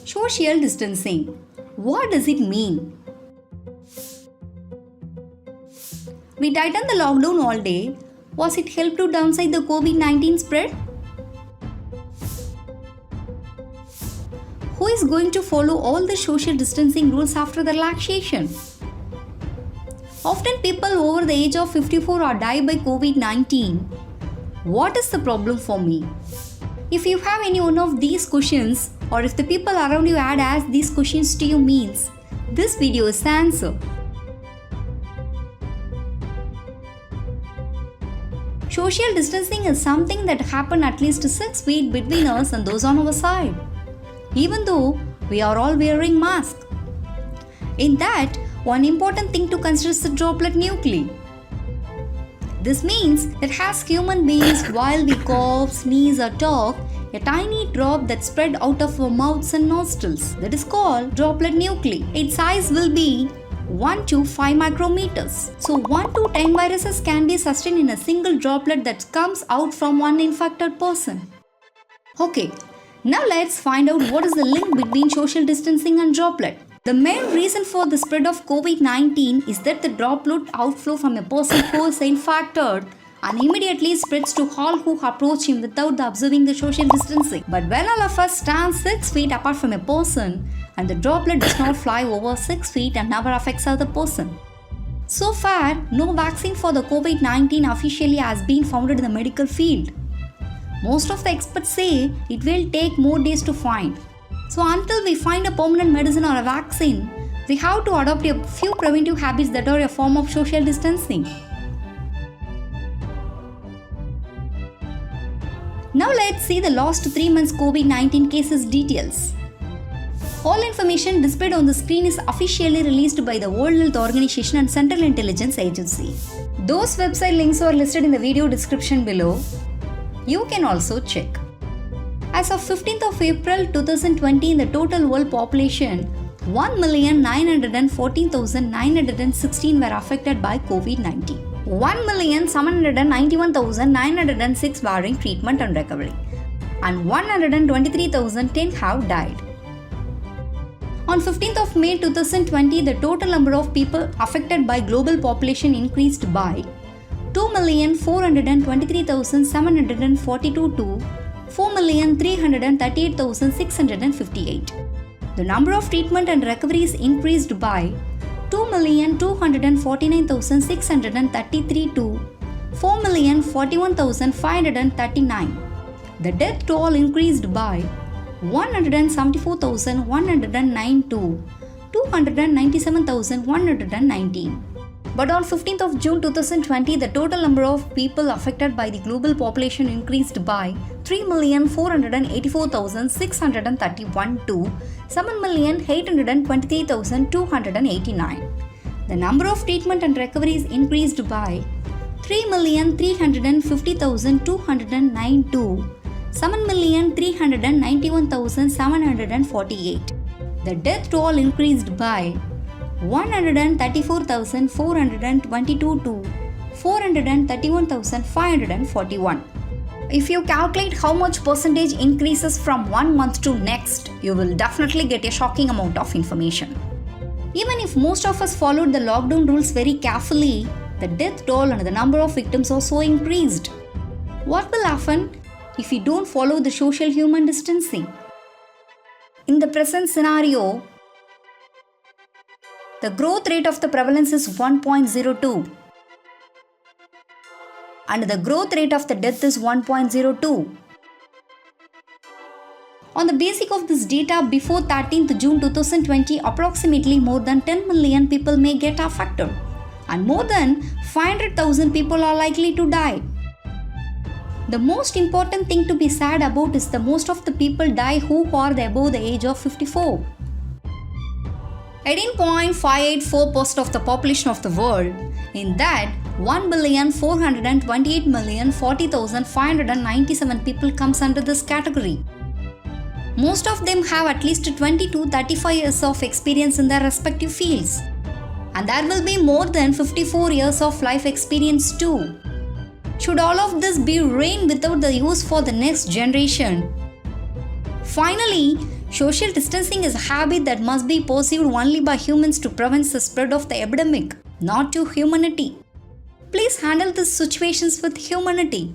Social distancing. What does it mean? We tightened the lockdown all day. Was it help to downside the COVID-19 spread? Who is going to follow all the social distancing rules after the relaxation? Often people over the age of 54 are die by COVID-19. What is the problem for me? If you have any one of these questions, or if the people around you had asked these questions to you means, this video is the answer. Social distancing is something that happens at least 6 feet between us and those on our side, even though we are all wearing masks. In that, one important thing to consider is the droplet nuclei. This means that as human beings, while we cough, sneeze or talk, a tiny drop that spread out of our mouths and nostrils, that is called droplet nuclei. Its size will be 1 to 5 micrometers. So 1 to 10 viruses can be sustained in a single droplet that comes out from one infected person. Okay, now let's find out what is the link between social distancing and droplet. The main reason for the spread of COVID-19 is that the droplet outflow from a person who is infected and immediately spreads to all who approach him without observing the social distancing. But when all of us stand 6 feet apart from a person and the droplet does not fly over 6 feet and never affects other person. So far, no vaccine for the COVID-19 officially has been found in the medical field. Most of the experts say it will take more days to find. So until we find a permanent medicine or a vaccine, we have to adopt a few preventive habits that are a form of social distancing. Now let's see the last 3 months COVID-19 cases details. All information displayed on the screen is officially released by the World Health Organization and Central Intelligence Agency. Those website links are listed in the video description below. You can also check. As of 15th of April 2020, the total world population 1,914,916 were affected by COVID-19. 1,791,906 were in treatment and recovery, and 123,010 have died. On 15th of May 2020, the total number of people affected by global population increased by 2,423,742 to 4,338,658. The number of treatment and recoveries increased by 2,249,633 to 4,041,539. The death toll increased by 174,109 to 297,119. But on 15th of June 2020, the total number of people affected by the global population increased by 3,484,631 to 7,823,289. The number of treatment and recoveries increased by 3,350,209 to 7,391,748. The death toll increased by 134,422 to 431,541. If you calculate how much percentage increases from one month to next, you will definitely get a shocking amount of information. Even if most of us followed the lockdown rules very carefully, the death toll and the number of victims also increased. What will happen if we don't follow the social human distancing? In the present scenario, the growth rate of the prevalence is 1.02 and the growth rate of the death is 1.02. On the basis of this data, before 13th June 2020, approximately more than 10 million people may get affected and more than 500,000 people are likely to die. The most important thing to be sad about is that most of the people die who are above the age of 54. 18.584% of the population of the world, in that 1,428,040,597 people comes under this category. Most of them have at least 20 to 35 years of experience in their respective fields. And there will be more than 54 years of life experience too. Should all of this be reigned without the use for the next generation, Finally, social distancing is a habit that must be pursued only by humans to prevent the spread of the epidemic, not to humanity. Please handle these situations with humanity.